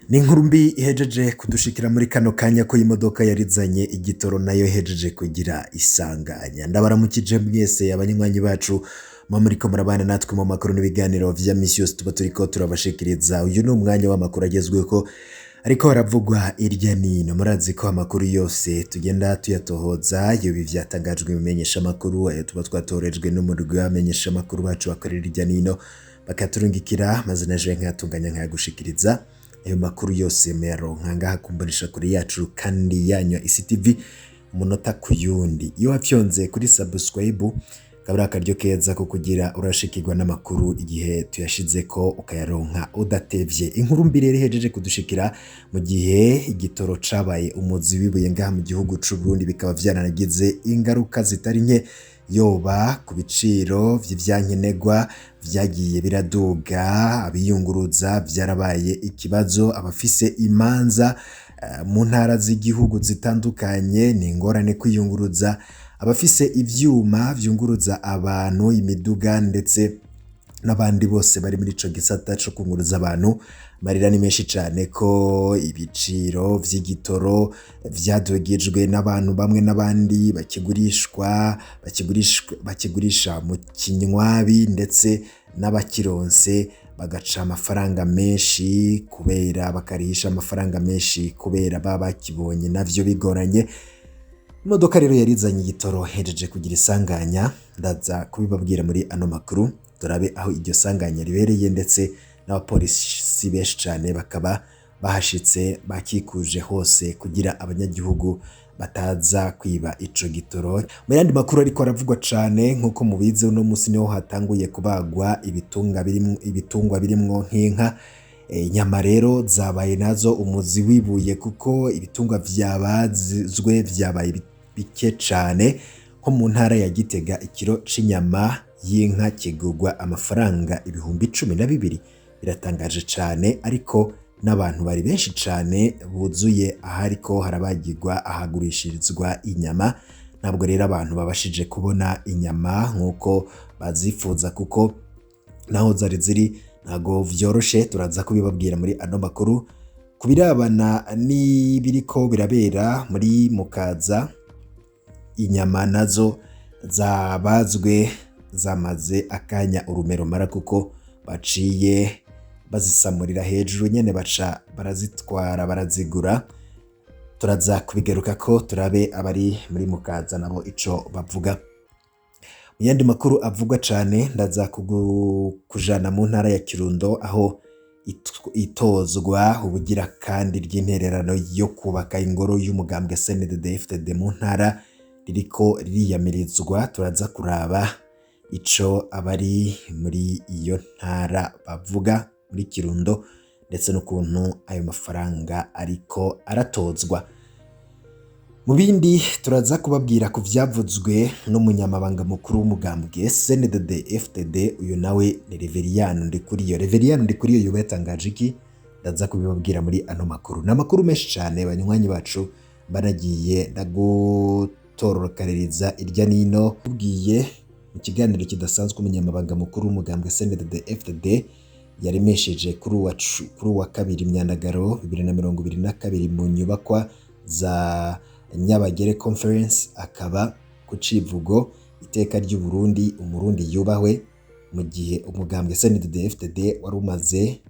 Ni inkuru mbi ihejeje kudushikira muri kano kanya ko imodoka yarizanye igitoro nayo ihejeje kugira isanganya. Ndabaramukije mwese abanywanyi bacu muriko murabana natwe mu makuru n'ibiganiro vya misi yose tuba turiko turabashikiriza. Uyu ni umwanya w'amakuru agezweko ariko haravugwa irya nino. Murazi ko amakuru yose tugenda tuyatohoza yoba ivyatangajwe mu menyeshamakuru, ayo tuba twatorejwe n'umurwi w'abamenyeshamakuru bacu bakorera irya nino bakaturungikira maze naje nkayatunganya nkayagushikiriza. Ayo makuru yose muyaronka ngaha kumbonesha kuri yacu kandi yanyu Isi TV umunota ku yundi. Iyo wafyonze kuri subscribe kabura akaryo keza ko kugira urashikirwa n'amakuru igihe tuyashizeko ukayaronka udatevye. Inkuru mbi rero ihejeje kudushikira mu gihe igitoro cabaye umuzi wibuye ngaha mu gihugu c'u Burundi, bikaba vyaranagize ingaruka zitari nke, yoba ku biciro vy'ivyankenerwa vyagiye biraduga, abiyunguruza vyarabaye ikibazo, abafise imanza mu ntara z'igihugu zitandukanye ni ingorane kwiyunguruza, abafise ivyuma vyunguruza abantu, imiduga ndetse n'abandi bose bari muri ico gisata co kunguruza abantu. Marira ni menshi cane ko ibiciro vy'igitoro vyadugijwe n'abantu bamwe n'abandi bakigurisha mu kinywabi, ndetse n'abakironse bagaca amafaranga menshi kubera bakarihisha amafaranga menshi kubera baba bakibonye navyo bigoranye. Imodoka rero yarizanye igitoro hejeje kugira isanganya, ndaza kubibabwira muri ano makuru. Turabe aho iryo sanganya ribereye, ndetse n'abapolisi benshi cane bakaba bahashitse bakikuje hose kugira abanyagihugu bataza kwiba ico gitoro. Mu yandi makuru ariko aravugwa cane, nkuko mubize uno musi niho hatanguye kubagwa ibitungwa birimwo nk'inka. Inyama rero zabaye nazo umuzi wibuye kuko ibitungwa vyabazwe vyabaye bike cane. Nko mu ntara ya Gitega ikiro c'inyama y'inka kigurwa amafaranga ibihumbi 12. Biratangaje cane, ariko n'abantu bari benshi cane buzuye ahariko harabagirwa ahagurishirizwa inyama. Ntabwo rero abantu babashije kubona inyama nkuko bazifuza, kuko naho zari ziri ntago vyoroshe. Turaza kubibabwira muri ano makuru kubirabana n'ibiriko birabera muri Mukaza. Inyama nazo zabazwe zamaze akanya urumero mara, kuko baciye bazisamurira hejuru nyene baca barazitwara barazigura. Turaza kubigaruka ko turabe abari muri Mukaza nabo ico bavuga. Mu yandi makuru avugwa cane, ndaza kujana mu ntara ya Kirundo aho itozwa ubugira kandi ry'intererano yo kubaka ingoro y'umugambwe CNDD-FDD mu ntara ririko ririyamirizwa. Turaza kuraba ico abari muri iyo ntara bavuga muri Kirundo, ndetse n'ukuntu ayo mafaranga ariko aratozwa. Mu bindi turaza kubabwira ku vyavuzwe n'umunyamabanga mukuru w'umugambwe CNDD-FDD. Uyu nawe ni Reveriyano Ndikuriyo. Reveriyano Ndikuriyo yoba yatangaje iki? Ndaza kubibabwira muri ano makuru. N'amakuru menshi cane banywanyi bacu baragiye ndagutorokaniriza irya nino. Tubwiye mu kiganiro kidasanzwe umunyamabanga mukuru w'umugambwe CNDD-FDD yaremesheje kuri uwa kabiri Myandagaro 2022 mu nyubakwa za Nyabagere Conference, akaba ku civugo iteka ry'u Burundi umurundi yubahwe. Mu gihe umugambwe CNDD-FDD wari umaze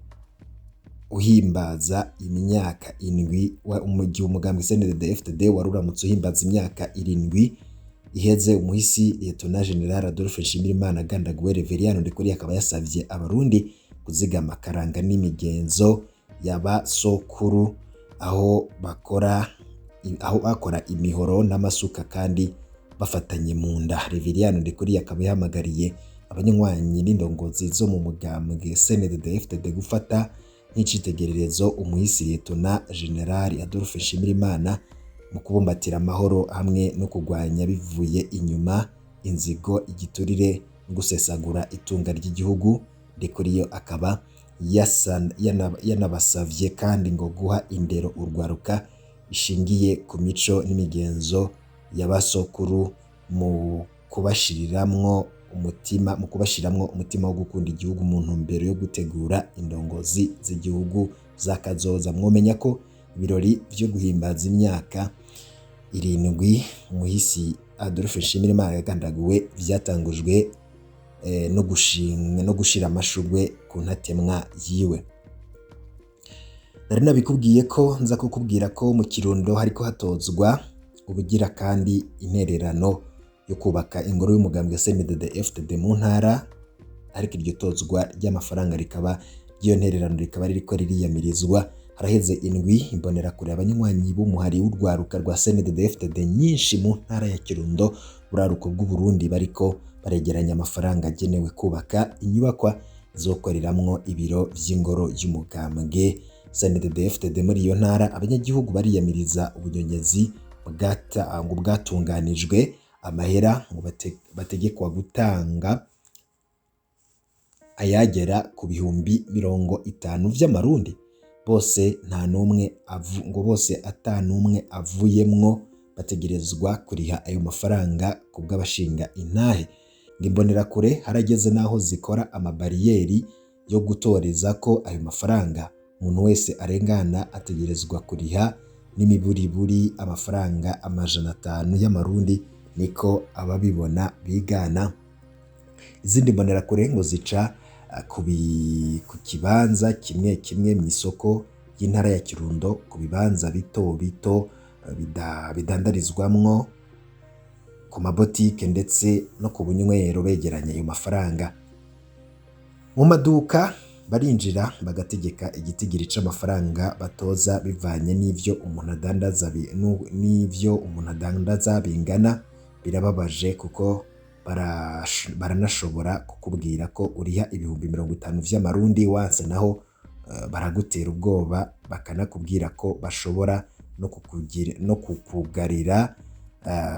uhimbaza imyaka 7, mu gihe umugambwe CNDD-FDD wari uramutse uhimbaza imyaka 7 iheze, umuhisi Lieutenant General Adolphe Nshimirimana agandaguwe. Reveriyano Ndikuriyo akaba yasavye abarundi kuzigama akaranga n'imigenzo y'abasokuru aho bakora imihoro n'amasuka kandi bafatanye mu nda. Reveriyano Ndikuriyo akaba yahamagariye abanywanyi n'indongozi zo mu mugambwe CNDD-FDD gufata nk'icitegererezo umuhisi Lieutenant General Adolphe Nshimirimana mu kubumbatira amahoro hamwe no kurwanya bivuye inyuma inzigo, igiturire no gusesagura itunga ry'igihugu. Ndikuriyo akaba yanabasavye kandi ngo guha indero urwaruka ishingiye ku mico n'imigenzo y'abasokuru mu kubashiriramwo umutima wo gukunda igihugu mu ntumbero yo gutegura indongozi z'igihugu za kazoza. Mwomenya ko ibirori vyo guhimbaza imyaka 7 umuhisi Adolphe Nshimirimana yagandaguwe vyatangujwe no gushira amashurwe ku ntatemwa yiwe. Nari nabikubwiye ko nza kukubwira ko mu Kirundo hariko hatozwa ubugira kandi intererano yo kubaka ingoro y'umugambwe CNDD-FDD mu ntara, ariko iryo tozwa ry'amafaranga rikaba ry'iyo ntererano rikaba ririko ririyamirizwa. Haraheze indwi imbonerakure abanywanyi b'umuhari w'urwaruka rwa CNDD-FDD nyinshi mu ntara ya Kirundo buraruko bw'u Burundi bariko baregeranya amafaranga agenewe kubaka inyubakwa zokoreramwo ibiro vy'ingoro y'umugambwe CNDD-FDD muri iyo ntara. Abanyagihugu bariyamiriza ubunyonyezi bwatunganijwe, amahera ngo bategekwa gutanga ayagera ku bihumbi 50 vy'amarundi, bose ata numwe avuyemwo bategerezwa kuriha ayo mafaranga kubw'abashinga intahe. Ngimbonerakure harageze naho zikora amabariyeri yo gutoreza ko ayo mafaranga umuntu wese arengana ategerezwa kuriha n'imiburiburi amafaranga 500 y'amarundi, niko ababibona bigana. Izindi mbonerakure ngo zica ku kibanza kimwe kimwe mu isoko y'intara ya Kirundo, ku bibanza bito bito bidandarizwamwo, ku mabotike ndetse no ku bunywero begeranya ayo mafaranga. Mu maduka barinjira bagategeka igitigiri c'amafaranga batoza bivanye n'ivyo umuntu adandaza bingana. Birababaje kuko baranashobora kukubwira ko uriha ibihumbi 50 vy'amarundi, wanse naho baragutera ubwoba bakanakubwira ko bashobora no kukugarira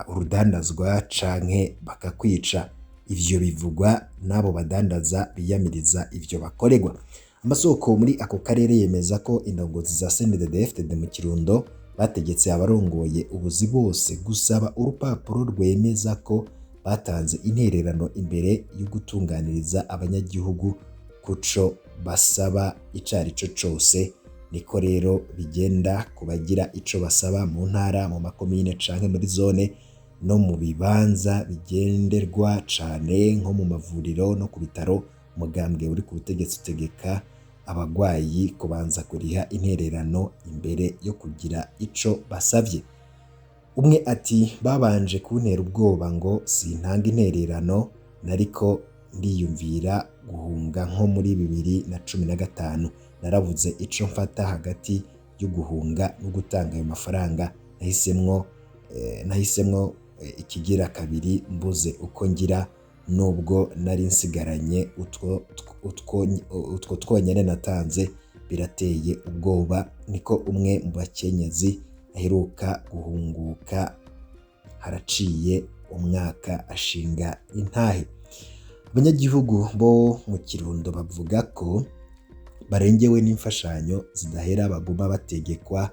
urudandazwa canke bakakwica. Ivyo bivugwa n'abo badandaza biyamiriza ivyo bakorerwa. Amasoko muri ako karere yemeza ko indongozi za CNDD-FDD mu Kirundo bategetse abarongoye ubuzi bose gusaba urupapuro rwemeza ko batanze intererano imbere yo gutunganiriza abanyagihugu kuco basaba icarico cose. Niko rero bigenda kubagira ico basaba mu ntara, mu makomine canke muri zone no mu bibanza bigenderwa cane nko mu mavuriro no ku bitaro. Umugambwe uri ku butegetsi utegeka abagwayi kubanza kuriha intererano imbere yo kugira ico basavye. Umwe ati babanje kuntera ubwoba ngo sintanga intererano, nariko ndiyumvira guhunga nko muri 2015 narabuze ico mfata hagati yo guhunga no gutanga ayo mafaranga. Nahisemwo ikigira kabiri mbuze uko ngira, nubwo nari nsigaranye utwo twonyene natanze birateye ubwoba. Niko umwe mu bakenyezi aheruka guhunguka haraciye umwaka ashinga intahe. Abanyagihugu bo mu Kirundo bavuga ko barengewe n'imfashanyo zidahera baguma bategekwa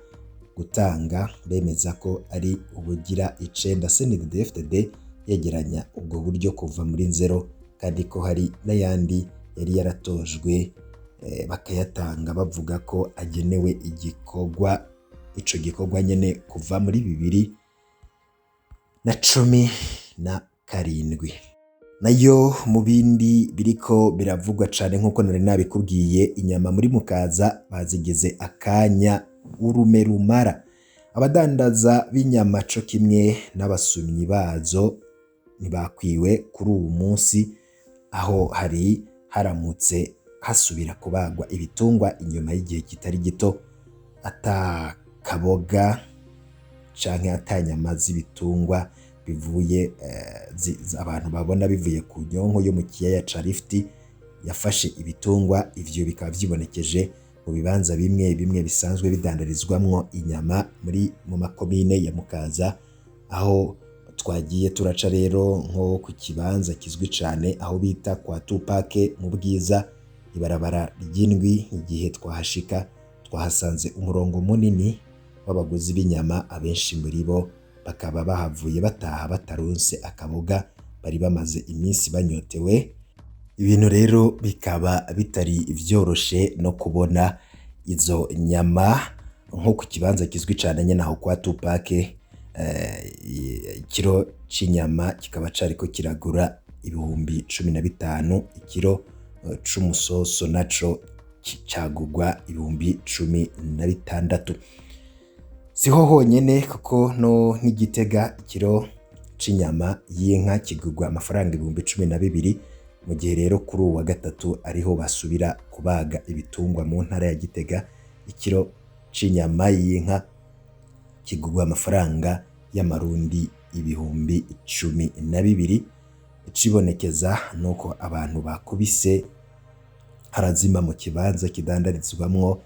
gutanga, bemeza ko ari ubugira icenda CNDD-FDD yegeranya ubwo buryo kuva muri nzero, kandi ko hari n'ayandi yari yaratojwe bakayatanga bavuga ko agenewe igikorwa. Ico gikorwa nyene kuva muri 2017. Nayo mu bindi biriko biravugwa cane nkuko nari nabikubwiye, inyama muri Mukaza bazigeze akanya urume rumara. Abadandaza b'inyama co kimwe n'abasumyi bazo ntibakwiwe kuri uwu munsi, aho hari haramutse hasubira kubagwa ibitungwa inyuma y'igihe kitari gito atakaboga canke atanyama z'ibitungwa bivuye abantu babona bivuye ku nyonko yo mu kiyaya ca Rift yafashe ibitungwa. Ivyo bikaba vyibonekeje mu bibanza bimwe bimwe bisanzwe bidandarizwamwo inyama mu makomine ya Mukaza, aho twagiye turaca rero nko ku kibanza kizwi cane aho bita kwa Tupake mu Bwiza, ibarabara ry'indwi. Igihe twahashika twahasanze umurongo munini w'abaguzi b'inyama, abenshi muri bo bakaba bahavuye bataha bataronse akaboga, bari bamaze iminsi banyotewe. Ibintu rero bikaba bitari vyoroshe no kubona izo nyama nko ku kibanza kizwi cane nyene aho kwa Tupac, ikiro c'inyama kikaba cariko kiragura ibihumbi 15, ikiro c'umusoso naco cagurwa ibihumbi 16. Siho honyene kuko no n'Igitega ikiro c'inyama y'inka kigurwa amafaranga ibihumbi 12, mu gihe rero kuri uwa gatatu ariho basubira kubaga ibitungwa mu ntara ya Gitega, ikiro c'inyama y'inka kigurwa amafaranga y'amarundi ibihumbi 12. Icibonekeza nuko abantu bakubise harazima mu kibanza kidandarizwamwo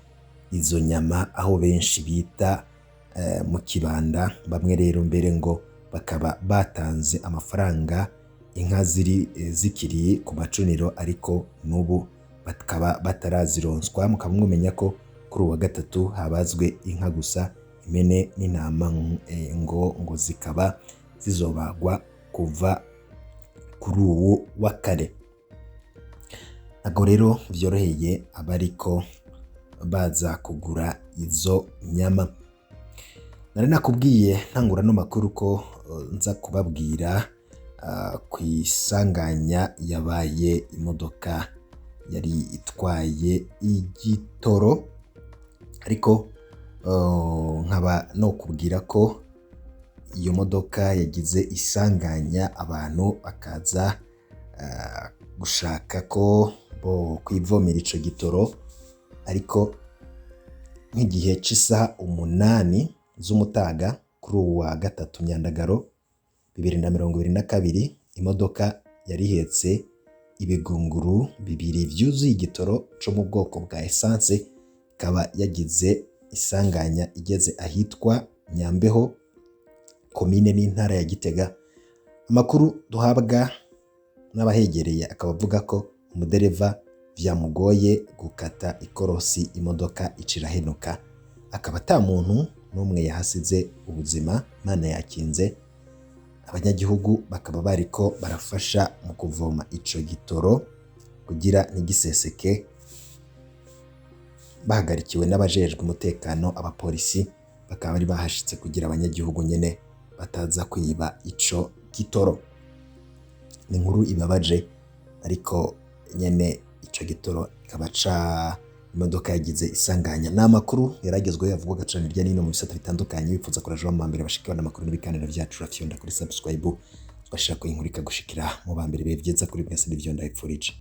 izo nyama aho benshi bita mu Kibanda. Bamwe rero mbere ngo bakaba batanze amafaranga inka zikiri ku macuniro, ariko n'ubu bakaba batarazironswa. Mukaba mwumenya ko kuri uwa gatatu habazwe inka gusa, impene n'intama ngo zikaba zizobagwa kuva kuri uwu wa kane. Ntabwo rero vyoroheye abariko baza kugura izo nyama. Nari nakubwiye ntangura no makuru ko nza kubabwira kwisanganya yabaye imodoka yari itwaye igitoro, ariko nkaba no kubwira ko iyo modoka yagize isanganya abantu bakaza gushaka ko bo kwivomera ico gitoro, ariko nk'igihe c'isaha 8 z'umutaga kuri uwa gatatu Myandagaro 2022, imodoka yari ihetse ibigunguru 2 vyuzuye igitoro co mu bwoko bwa essence, ikaba yagize isanganya igeze ahitwa Nyambeho, komine n'intara ya Gitega. Amakuru duhabwa n'abahegereye akaba avuga ko umudereva vyamugoye gukata ikorosi, imodoka icirahenuka, akaba ata muntu n'umwe yahasize ubuzima, Imana yakinze. Abanyagihugu bakaba bariko barafasha mu kuvoma ico gitoro kugira ntigiseseke, bahagarikiwe n'abajejwe umutekano, abapolisi bakaba bari bahashitse kugira abanyagihugu nyene bataza kwiba ico gitoro. Ni inkuru ibabaje, ariko nyene ico gitoro kikaba imodoka yagize isanganya. Ni amakuru yaragezweho yavugwaga cane hirya no hino mu bisata bitandukanye. Bipfuza kuraja mu bambere bashikirwa n'amakuru n'ibiganiro vyacu, urafyonda kuri subscribe, twashira ko inkuru ikagushikira mu bambere bihe vyiza kuri mwese. N'ivyo ndabipfurije.